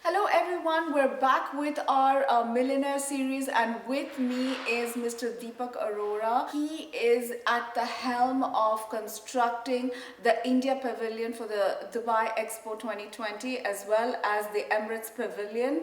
Hello everyone, we're back with our millionaire series, and with me is Mr. Deepak Arora. He is at the helm of constructing the India Pavilion for the Dubai Expo 2020 as well as the Emirates Pavilion.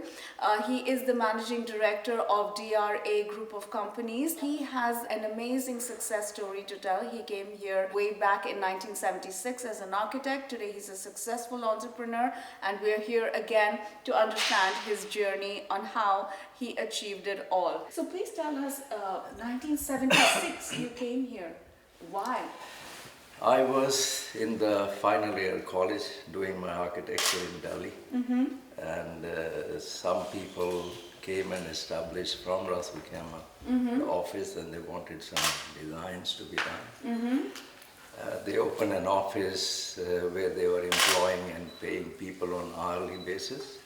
He is the managing director of DRA Group of companies. He has an amazing success story to tell. He came here way back in 1976 as an architect. Today he's a successful entrepreneur, and we're here again to understand his journey on how he achieved it all. So please tell us, 1976 you came here. Why? I was in the final year college doing my architecture in Delhi, and some people came and established from Ras Al Khaimah the office, and they wanted some designs to be done. They opened an office where they were employing and paying people on hourly basis.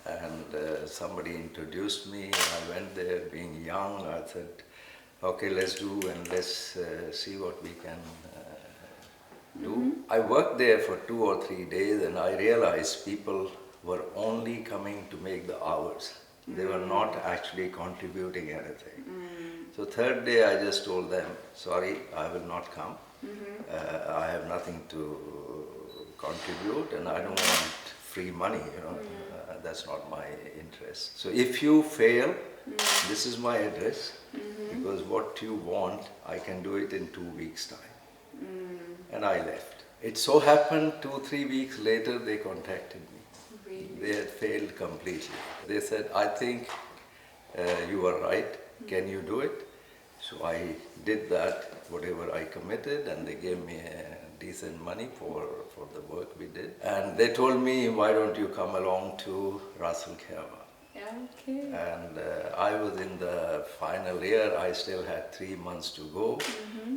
And somebody introduced me. I went there being young. I said, okay, let's do and let's see what we can do. I worked there for 2 or 3 days, and I realized people were only coming to make the hours. They were not actually contributing anything. So third day I just told them, sorry, I will not come. I have nothing to contribute, and I don't want free money, that's not my interest. So if you fail, this is my address, because what you want, I can do it in 2 weeks' time. And I left. It so happened 2-3 weeks later they contacted me. Really? They had failed completely. They said, I think you were right, can you do it? So I did that, whatever I committed, and they gave me decent money for the work we did. And they told me, why don't you come along to Ras Al Khaimah? Okay. And I was in the final year, I still had 3 months to go.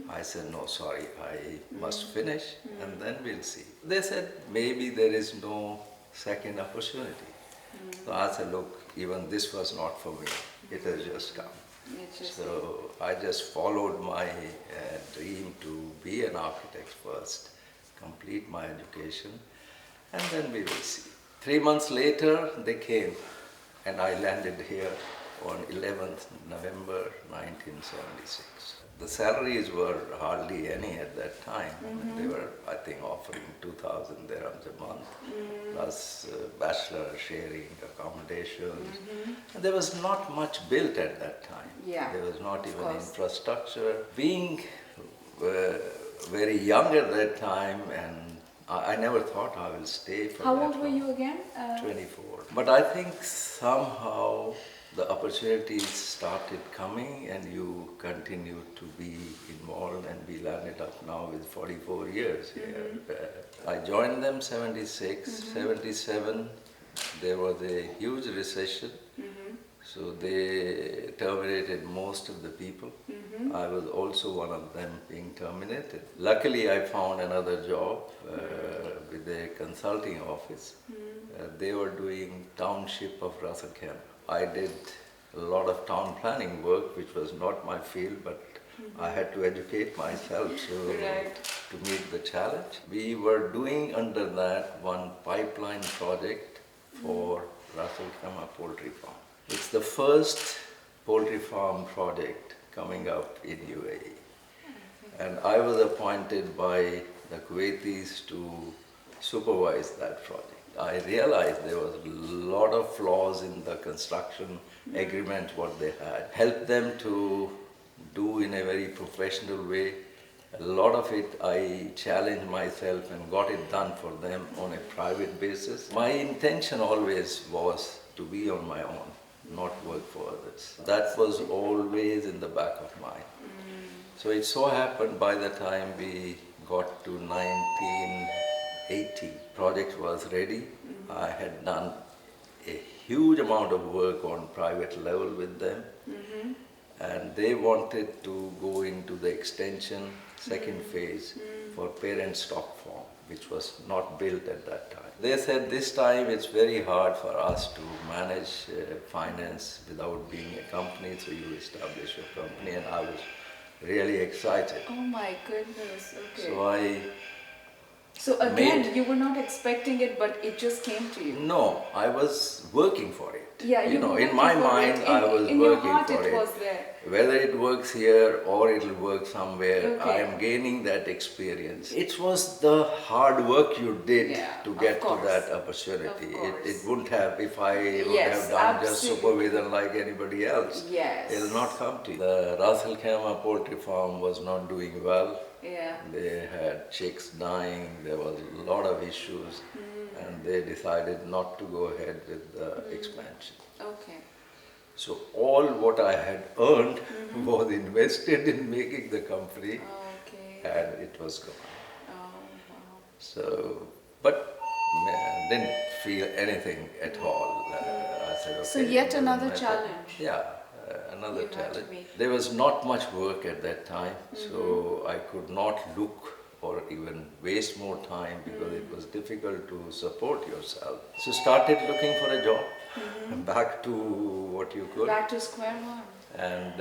I said, no, sorry, I must finish, and then we'll see. They said, maybe there is no second opportunity. So I said, look, even this was not for me, it has just come. So I just followed my dream to be an architect first, complete my education, and then we will see. 3 months later, they came, and I landed here on 11th November 1976. The salaries were hardly any at that time. They were, I think, offering 2,000 dirhams a month, plus bachelor sharing accommodations. And there was not much built at that time. Yeah, there was not even course. Infrastructure. Being very young at that time, and I never thought I will stay for How that old were long. you again? 24. But I think somehow the opportunities started coming, and you continued to be involved, and we landed up now with 44 years here. I joined them 76, 77, there was a huge recession. So they terminated most of the people. I was also one of them being terminated. Luckily, I found another job with a consulting office. They were doing township of Ras Al Khaimah. I did a lot of town planning work, which was not my field, but I had to educate myself to meet the challenge. We were doing under that one pipeline project for Ras Al Khaimah poultry farm. It's the first poultry farm project coming up in UAE. And I was appointed by the Kuwaitis to supervise that project. I realized there was a lot of flaws in the construction agreement what they had. Helped them to do in a very professional way. A lot of it I challenged myself and got it done for them on a private basis. My intention always was to be on my own, not work for others. That was always in the back of mind. So it so happened by the time we got to 1980, project was ready. I had done a huge amount of work on private level with them, and they wanted to go into the extension second phase for parent stock farm, which was not built at that time. They said this time it's very hard for us to manage finance without being a company, so you establish your company, and I was really excited. Oh my goodness, okay. So I So again, made. you were not expecting it, but it just came to you. No, I was working for it. Yeah, you were in working my for mind, it. I was in your working heart for it it. was there. Whether it works here or it'll work somewhere, Okay. I am gaining that experience. It was the hard work you did Yeah, to of get to course. that opportunity. Of course. It wouldn't have, if I would Yes, have done just absolutely. supervision like anybody else, Yes. it'll not come to you. The Ras Al Khaimah poultry farm was not doing well. Yeah. They had chicks dying, there was a lot of issues, and they decided not to go ahead with the expansion. Okay. So all what I had earned was invested in making the company, Okay. and it was gone. Oh, wow. So, but didn't feel anything at all. I said, okay. So yet it doesn't another matter. challenge. Yeah, another You had to challenge. meet. There was not much work at that time, so I could not look or even waste more time because it was difficult to support yourself. So started looking for a job, back to what you could, Back to square one. and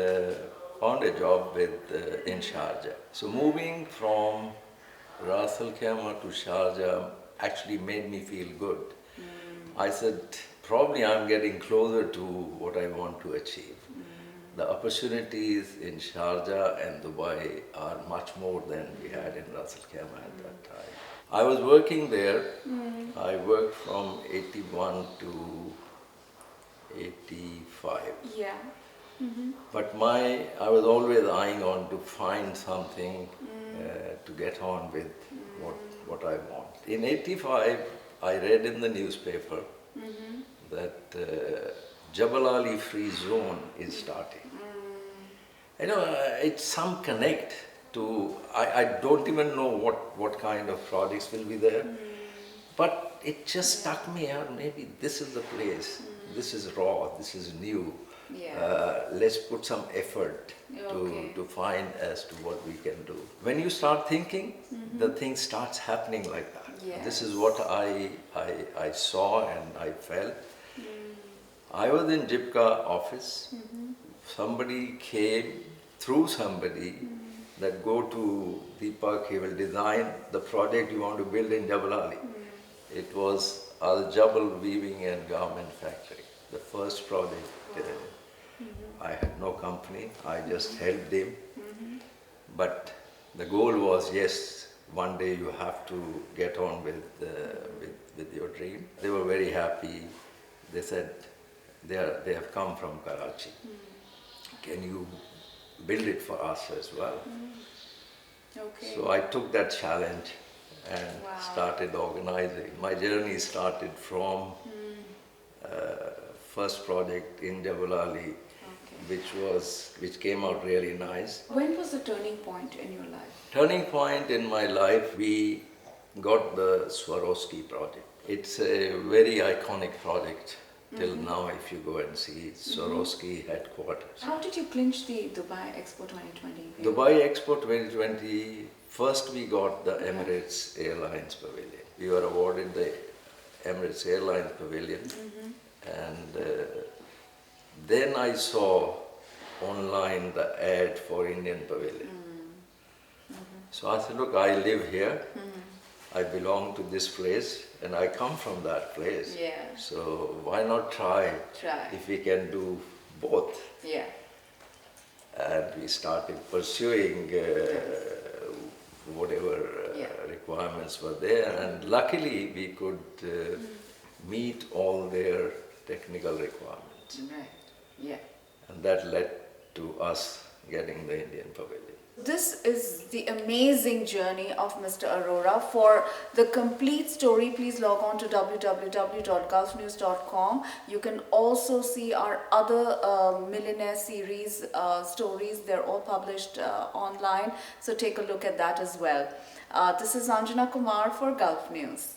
found a job in Sharjah. So moving from Ras Al Khaimah to Sharjah actually made me feel good. I said, probably I'm getting closer to what I want to achieve. The opportunities in Sharjah and Dubai are much more than we had in Ras Al Khaimah at that time. I was working there. I worked from 81 to 85. Yeah. But I was always eyeing on to find something to get on with what I want. In 85, I read in the newspaper that Jabal Ali Free Zone is starting. You know, it's some connect to, I don't even know what kind of projects will be there, but it just struck me out, maybe this is the place, this is raw, this is new. Yeah. Let's put some effort Okay. to find as to what we can do. When you start thinking, the thing starts happening like that. This is what I saw and I felt. I was in Jipka office. Somebody came through somebody that go to Deepak, he will design the project you want to build in Jabal Ali. It was Al Jabal Weaving and Garment Factory, the first project. I had no company, I just helped him. But the goal was, yes, one day you have to get on with your dream. They were very happy. They said, they have come from Karachi. Can you build it for us as well? Okay. So I took that challenge and Wow. started organizing. My journey started from first project in Jabal Ali, Okay. which came out really nice. When was the turning point in your life? Turning point in my life, we got the Swarovski project. It's a very iconic project till now if you go and see Swarovski headquarters. How did you clinch the Dubai Expo 2020? Dubai Expo 2020, first we got the Emirates Airlines Pavilion. We were awarded the Emirates Airlines Pavilion, and then I saw online the ad for Indian Pavilion. So I said, look, I live here, I belong to this place, and I come from that place. Yeah. So why not try if we can do both? Yeah. And we started pursuing whatever requirements were there, and luckily we could meet all their technical requirements. Right. Yeah. And that led to us getting the Indian Pavilion. This is the amazing journey of Mr. Arora. For the complete story, please log on to www.gulfnews.com. You can also see our other millionaire series stories. They're all published online, so take a look at that as well. This is Anjana Kumar for Gulf News.